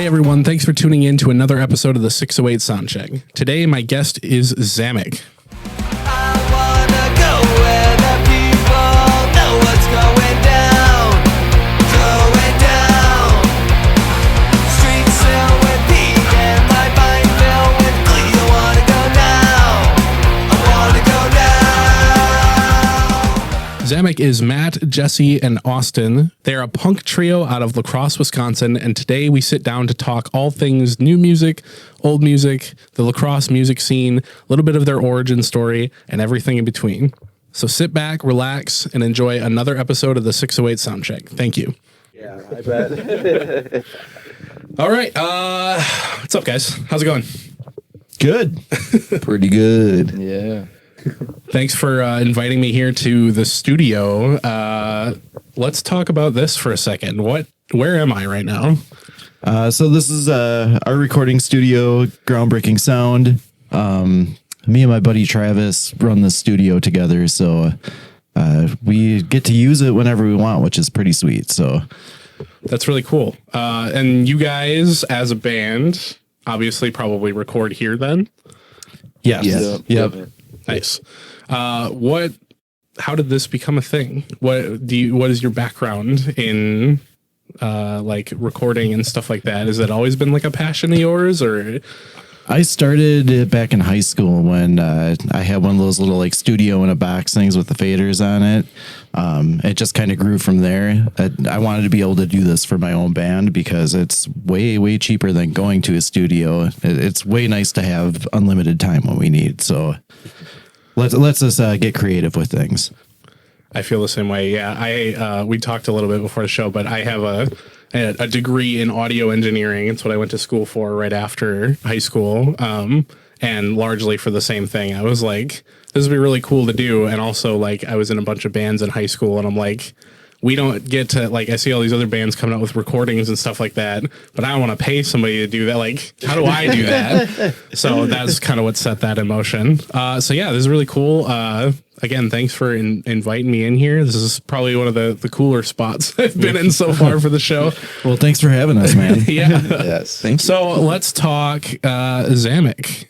everyone. Thanks for tuning in to another episode of the 608 SoundCheck. Today, my guest is Zammek. I wanna go where the people know what's going down. Going down. Streets filled with heat and my mind filled with glee. I wanna go now. I wanna go now. Zammek is Matt, Jesse, and Austin. They're a punk trio out of La Crosse, Wisconsin, and today we sit down to talk all things new music, old music, the La Crosse music scene, a little bit of their origin story, and everything in between. So sit back, relax, and enjoy another episode of the 608 Soundcheck. Thank you. Yeah, I bet. All right. What's up, guys? How's it going? Good. Pretty good. Yeah. Thanks for inviting me here to the studio. Let's talk about this for a second. Where am I right now? So this is our recording studio, groundbreaking sound. Me and my buddy Travis run the studio together, so we get to use it whenever we want, which is pretty sweet. So That's really cool. And you guys, as a band, obviously probably record here then? yes. Yep. Nice. How did this become a thing? What is your background in like recording and stuff like that? Has it always been like a passion of yours, or? I started it back in high school when I had one of those little like studio in a box things with the faders on it. It just kind of grew from there. I wanted to be able to do this for my own band because it's way, way cheaper than going to a studio. It's way nice to have unlimited time when we need. So let's us get creative with things. I feel the same way. Yeah, we talked a little bit before the show, but I have a degree in audio engineering. It's what I went to school for right after high school, and largely for the same thing. I was like, this would be really cool to do, and also like I was in a bunch of bands in high school, and I'm like, we don't get to, like, I see all these other bands coming out with recordings and stuff like that, but I don't want to pay somebody to do that. Like, how do I do that? So that's kind of what set that in motion. So yeah, this is really cool. Again, thanks for inviting me in here. This is probably one of the cooler spots I've been in so far for the show. Well, thanks for having us, man. Yeah. Yes. Thank you. So let's talk Zammek.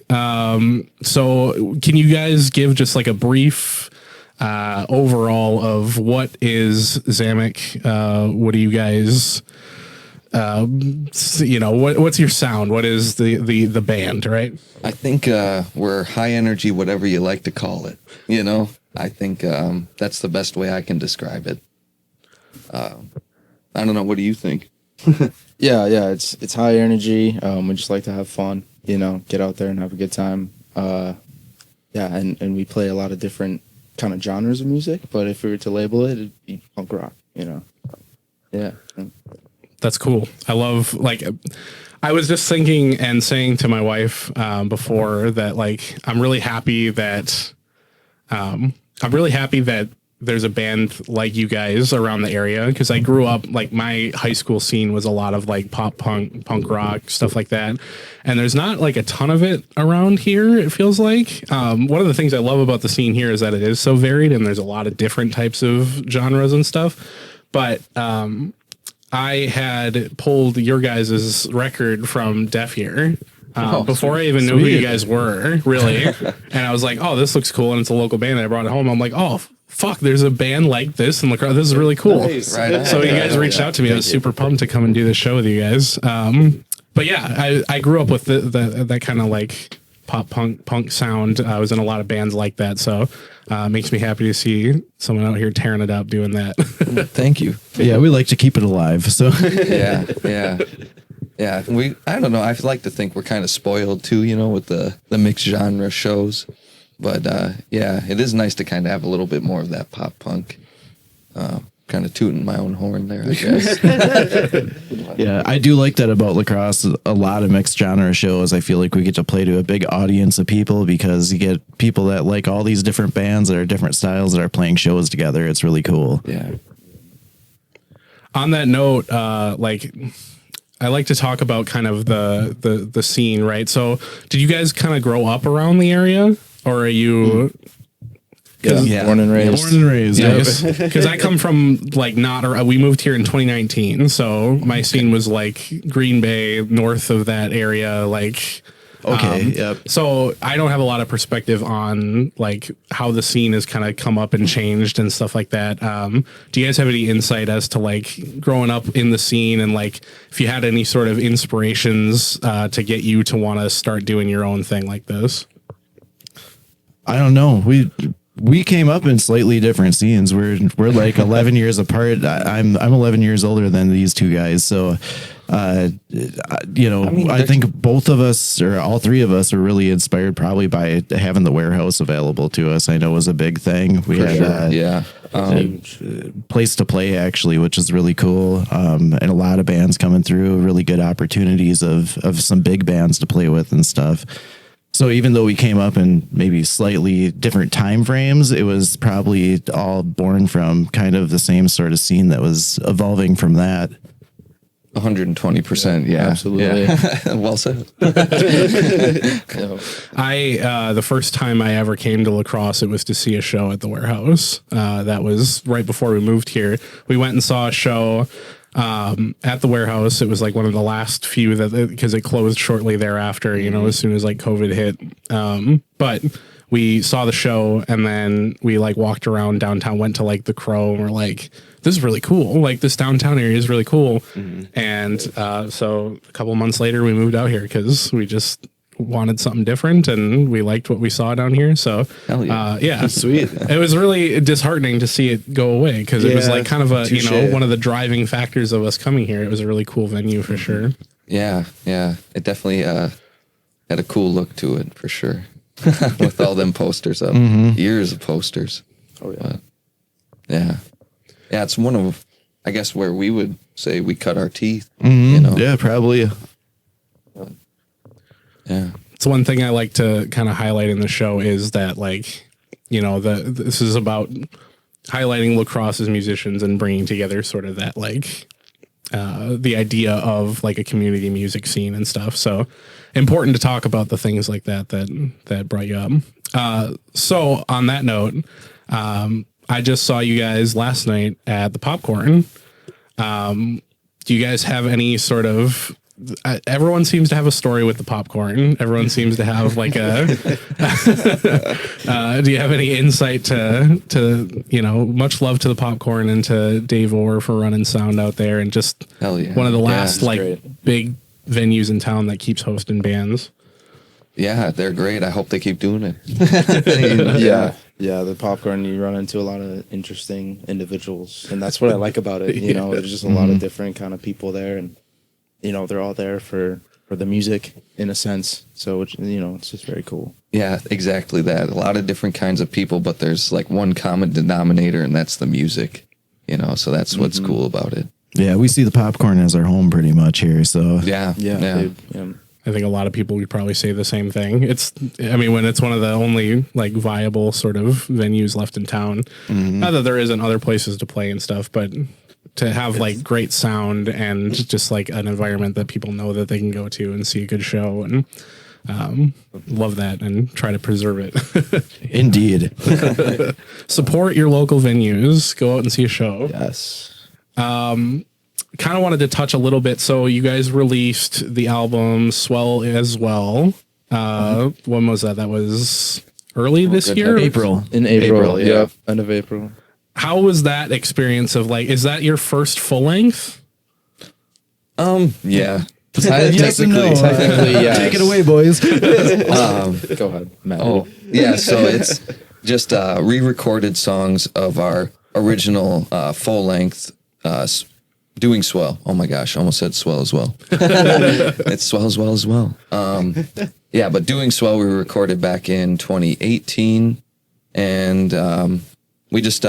So can you guys give just like a brief overall of what is Zammek? What do you guys, what's your sound? What is the band, right? I think we're high energy, whatever you like to call it. I think that's the best way I can describe it. I don't know. What do you think? Yeah, it's high energy. We just like to have fun, get out there and have a good time. And we play a lot of different kind of genres of music, but if we were to label it, it'd be punk rock, Yeah. That's cool. I love, like, I was just thinking and saying to my wife before that, like, I'm really happy that there's a band like you guys around the area, because I grew up, like, my high school scene was a lot of like pop punk rock, stuff like that, and there's not like a ton of it around here, it feels like. One of the things I love about the scene here is that it is so varied and there's a lot of different types of genres and stuff. But I had pulled your guys' record from Deaf Ear before I even knew who you guys were, really. And I was like, oh, this looks cool, and it's a local band. And I brought it home. I'm like, oh, fuck, there's a band like this in La Crosse. This is really cool. Nice. Right. So you guys reached out to me. I was super pumped to come and do this show with you guys. But yeah, I grew up with that kind of like pop punk sound. I was in a lot of bands like that. So it makes me happy to see someone out here tearing it up doing that. Thank you. Yeah, we like to keep it alive. So Yeah. I don't know. I like to think we're kind of spoiled too, with the mixed genre shows. But it is nice to kind of have a little bit more of that pop punk. Kind of tooting my own horn there, I guess. yeah, I do like that about La Crosse. A lot of mixed genre shows. I feel like we get to play to a big audience of people because you get people that like all these different bands that are different styles that are playing shows together. It's really cool. Yeah. On that note, like, I like to talk about kind of the scene, right? So did you guys kind of grow up around the area, or are you Yeah, born and raised. Born and raised. Nice. Because I come from like we moved here in 2019, so my scene was like Green Bay, north of that area, like. Okay. Yep. So I don't have a lot of perspective on like how the scene has kind of come up and changed and stuff like that. Do you guys have any insight as to like growing up in the scene and like if you had any sort of inspirations to get you to want to start doing your own thing like this? I don't know. We came up in slightly different scenes. We're like 11 years apart. I'm 11 years older than these two guys. So, I think both of us or all three of us are really inspired probably by having the warehouse available to us. I know was a big thing. We had place to play actually, which is really cool. And a lot of bands coming through, really good opportunities of some big bands to play with and stuff. So even though we came up in maybe slightly different time frames, it was probably all born from kind of the same sort of scene that was evolving from that. 120%. Yeah, absolutely. Yeah. Well said. The first time I ever came to La Crosse, it was to see a show at the warehouse. That was right before we moved here. We went and saw a show at the warehouse. It was like one of the last few because it closed shortly thereafter, as soon as like COVID hit. But we saw the show and then we like walked around downtown, went to like the Crow and we're like, this is really cool. Like this downtown area is really cool. Mm-hmm. And so a couple months later we moved out here because we just wanted something different and we liked what we saw down here. So Sweet. It was really disheartening to see it go away because it was like kind of one of the driving factors of us coming here. It was a really cool venue for sure. Yeah. It definitely had a cool look to it for sure. With all them posters up. Years of posters. Oh yeah. But, yeah, it's one of, I guess, where we would say we cut our teeth. Yeah, probably. Yeah. It's one thing I like to kind of highlight in the show is that like, this is about highlighting La Crosse as musicians and bringing together sort of that like the idea of like a community music scene and stuff. So important to talk about the things like that brought you up. So on that note, I just saw you guys last night at the Popcorn. Do you guys have any sort of everyone seems to have a story with the popcorn. Everyone seems to have like a. Do you have any insight to much love to the popcorn and to Dave Orr for running sound out there and just one of the last big venues in town that keeps hosting bands. Yeah, they're great. I hope they keep doing it. Yeah, the popcorn, you run into a lot of interesting individuals, and that's what I like about it. There's just a lot of different kind of people there, and they're all there for the music in a sense. So it's just very cool. Yeah, exactly that. A lot of different kinds of people, but there's like one common denominator, and that's the music. So that's what's cool about it. Yeah, we see the popcorn as our home pretty much here. So yeah. I think a lot of people would probably say the same thing. When it's one of the only like viable sort of venues left in town. Mm-hmm. Not that there isn't other places to play and stuff, but to have like great sound and just like an environment that people know that they can go to and see a good show and love that and try to preserve it. Indeed. Support your local venues. Go out and see a show. Yes. Kind of wanted to touch a little bit. So you guys released the album Swell as well. When was that? That was early this year? April. In April, yeah. End of April. How was that experience of like, is that your first full length? Yeah. Yes and no. Yeah. Take it away, boys. Go ahead, Matt. So it's just re-recorded songs of our original full length Doing Swell. Oh my gosh, almost said Swell as well. It's Swell as well as well. But Doing Swell we recorded back in 2018, and we just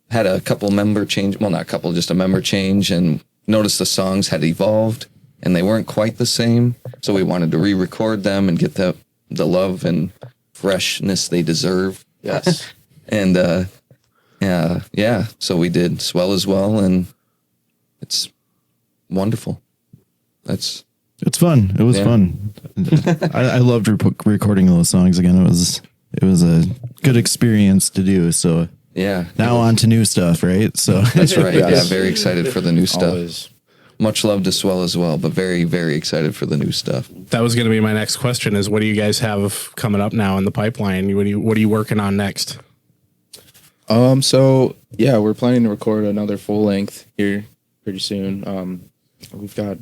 had a couple member change. Well, not a couple, just a member change, and noticed the songs had evolved and they weren't quite the same. So we wanted to re-record them and get the love and freshness they deserve. Yes. And so we did Swell as well, and it's wonderful. It's fun. It was fun. I loved recording those songs again. It it was a good experience to do. So Yeah. now on to new stuff, right? So That's right. Yeah, Yes. very excited for the new stuff. Always. Much love to Swell as well, but very, very excited for the new stuff. That was going to be my next question: is what do you guys have coming up now in the pipeline? What are you working on next? So yeah, we're planning to record another full length here pretty soon. We've got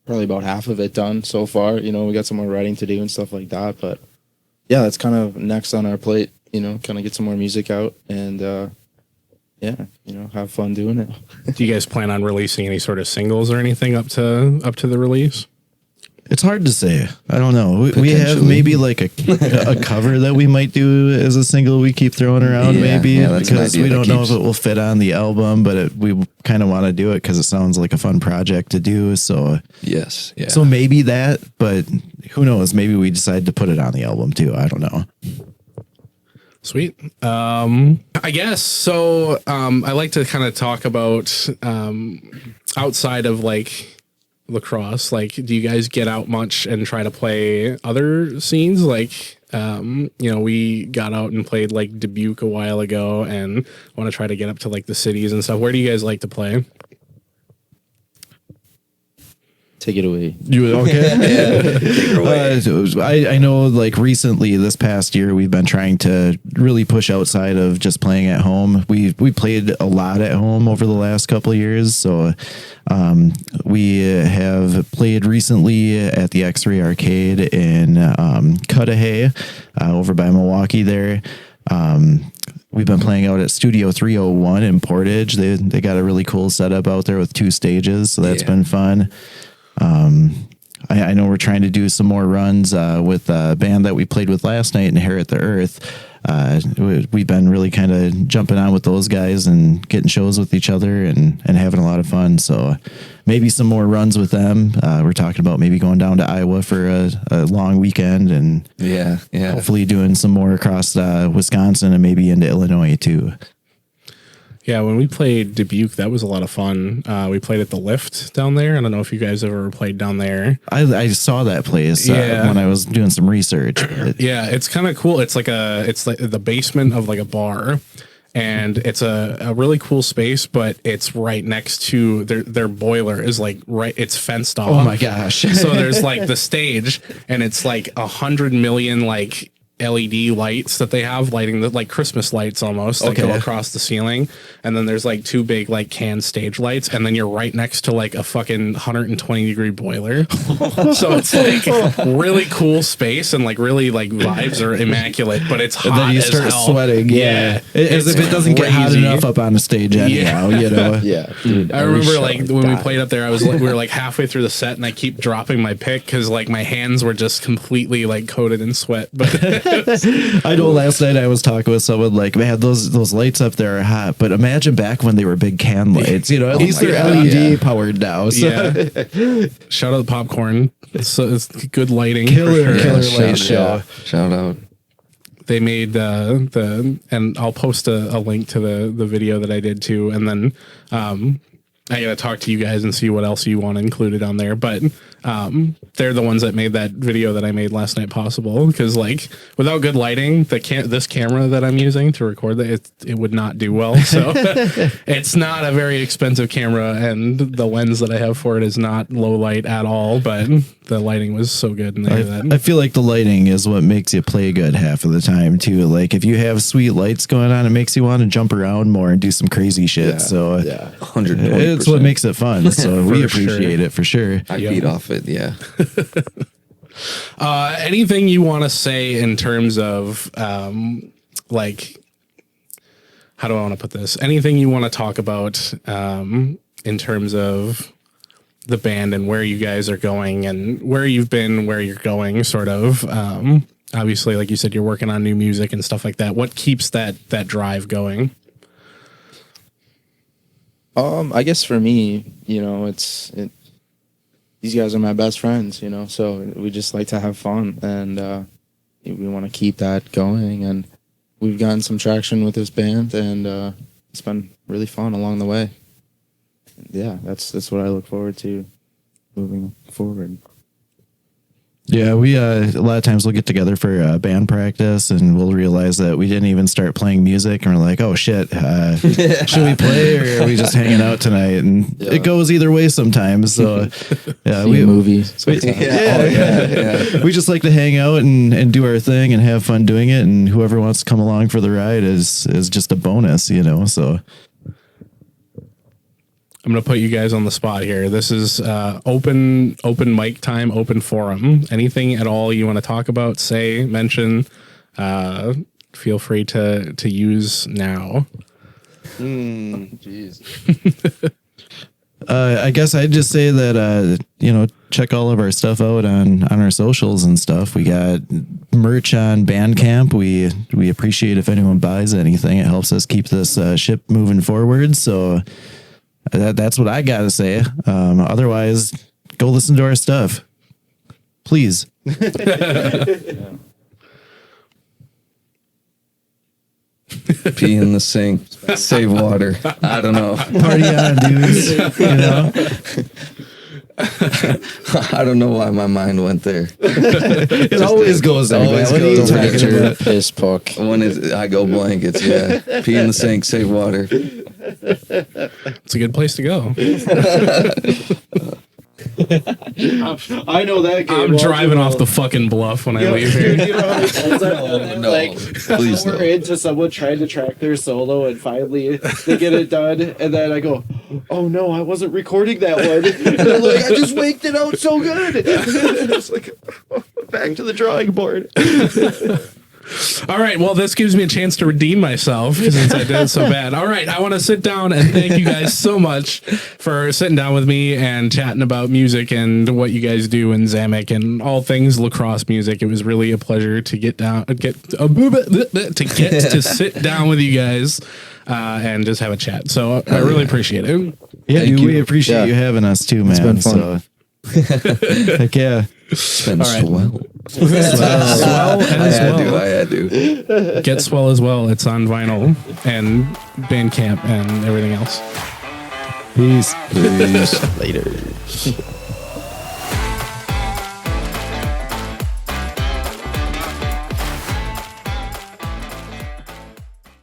probably about half of it done so far. You know, we got some more writing to do and stuff like that, but yeah, that's kind of next on our plate. You know, kind of get some more music out and yeah, you know, have fun doing it. Do you guys plan on releasing any sort of singles or anything up to the release? it's hard to say. I don't know. We have Potentially. maybe like a cover that we might do as a single we keep throwing around, Yeah, maybe, yeah, that's an because idea we that don't know if keeps- it will fit on the album, but we kind of want to do it because it sounds like a fun project to do. So, Yes. Yeah. so maybe that, but who knows? Maybe we decide to put it on the album too. I don't know. Sweet. I guess so. I like to kind of talk about outside of like lacrosse. Like, do you guys get out much and try to play other scenes? Like, we got out and played like Dubuque a while ago, and want to try to get up to like the cities and stuff. Where do you guys like to play? Take it away. You okay? I know like recently this past year we've been trying to really push outside of just playing at home. We played a lot at home over the last couple of years. So we have played recently at the X-Ray Arcade in Cudahy over by Milwaukee there. We've been playing out at Studio 301 in Portage. They got a really cool setup out there with 2 stages. So that's been fun. I know we're trying to do some more runs with a band that we played with last night, Inherit the Earth. We've been really kind of jumping on with those guys and getting shows with each other and having a lot of fun. So maybe some more runs with them. We're talking about maybe going down to Iowa for a long weekend and yeah. hopefully doing some more across Wisconsin and maybe into Illinois too. Yeah, when we played Dubuque, that was a lot of fun. We played at the Lift down there. I don't know if you guys ever played down there. I saw that place when I was doing some research. But Yeah, it's kind of cool. It's like the basement of like a bar, and it's a really cool space. But it's right next to their boiler is like it's fenced off. oh my gosh. So there's like the stage, and it's like 100 million like LED lights that they have lighting the like Christmas lights almost that go Okay. across the ceiling, and then there's like 2 big like can stage lights, and then you're right next to like a fucking 120-degree boiler. So it's like really cool space, and like really like vibes are immaculate, but it's hot And then you as start hell. sweating. Yeah. As if it doesn't get hot crazy. enough up on the stage anyhow, you know. Yeah, dude. I remember like when we played up there, we were like halfway through the set, and I keep dropping my pick because like my hands were just completely like coated in sweat. But I know last night I was talking with someone like, man, those lights up there are hot, but imagine back when they were big can lights, you know, at least my they're God, LED yeah. powered now. So yeah, shout out popcorn. It's good lighting. for Killer sure. killer light show. yeah. Shout out. They made and I'll post a link to the video that I did too, and then I gotta talk to you guys and see what else you want included on there. But they're the ones that made that video that I made last night possible, because like without good lighting, this camera that I'm using to record that it would not do well. So it's not a very expensive camera, and the lens that I have for it is not low light at all. But the lighting was so good, and I feel like the lighting is what makes you play good half of the time too. Like if you have sweet lights going on, it makes you want to jump around more and do some crazy shit. So Yeah. 120%. it's what makes it fun. So we For appreciate it for sure. I feed off it. Yeah. anything you want to say in terms of like, how do I want to put this? Anything you want to talk about in terms of the band and where you guys are going and where you've been, where you're going, sort of. Obviously, like you said, you're working on new music and stuff like that. What keeps that drive going? I guess for me, you know, these guys are my best friends, you know, so we just like to have fun, and we want to keep that going, and we've gotten some traction with this band, and it's been really fun along the way. Yeah, that's what I look forward to moving forward. Yeah, we a lot of times we'll get together for band practice, and we'll realize that we didn't even start playing music, and we're like, "Oh shit, should we play or are we just hanging out tonight?" And it goes either way sometimes. So yeah, See a movie. we just like to hang out and do our thing and have fun doing it, and whoever wants to come along for the ride is just a bonus, you know. So. I'm going to put you guys on the spot here. This is open mic time, open forum. Anything at all you want to talk about, say, mention, feel free to use now. Jeez. I guess I'd just say that, check all of our stuff out on our socials and stuff. We got merch on Bandcamp. We appreciate if anyone buys anything. It helps us keep this ship moving forward. So that's what I got to say. Otherwise, go listen to our stuff. Please. Pee in the sink. Save water. I don't know. Party on, dudes. You know? I don't know why my mind went there. It always goes there. always Man. What are you goes there. talking Get your about? piss puck. When I go blankets, yeah. Pee in the sink, save water. It's a good place to go. I know that game. I'm driving off the fucking bluff when I leave here. You know how many times I've done that? No, Like, please we're no. into someone trying to track their solo, and finally they get it done, and then I go, "Oh no, I wasn't recording that one." And I'm like, "I just waked it out so good." It's like back to the drawing board. All right. Well, this gives me a chance to redeem myself since I did so bad. All right. I want to sit down and thank you guys so much for sitting down with me and chatting about music and what you guys do in Zammek and all things lacrosse music. It was really a pleasure to get to sit down with you guys and just have a chat. So I really appreciate it. Yeah, Thank dude, you. we appreciate you having us too, man. been fun. So, heck yeah. It's been All right. swell. Swell as well. I had to. Get Swell as well. It's on vinyl and Bandcamp and everything else. Peace. Please. Later.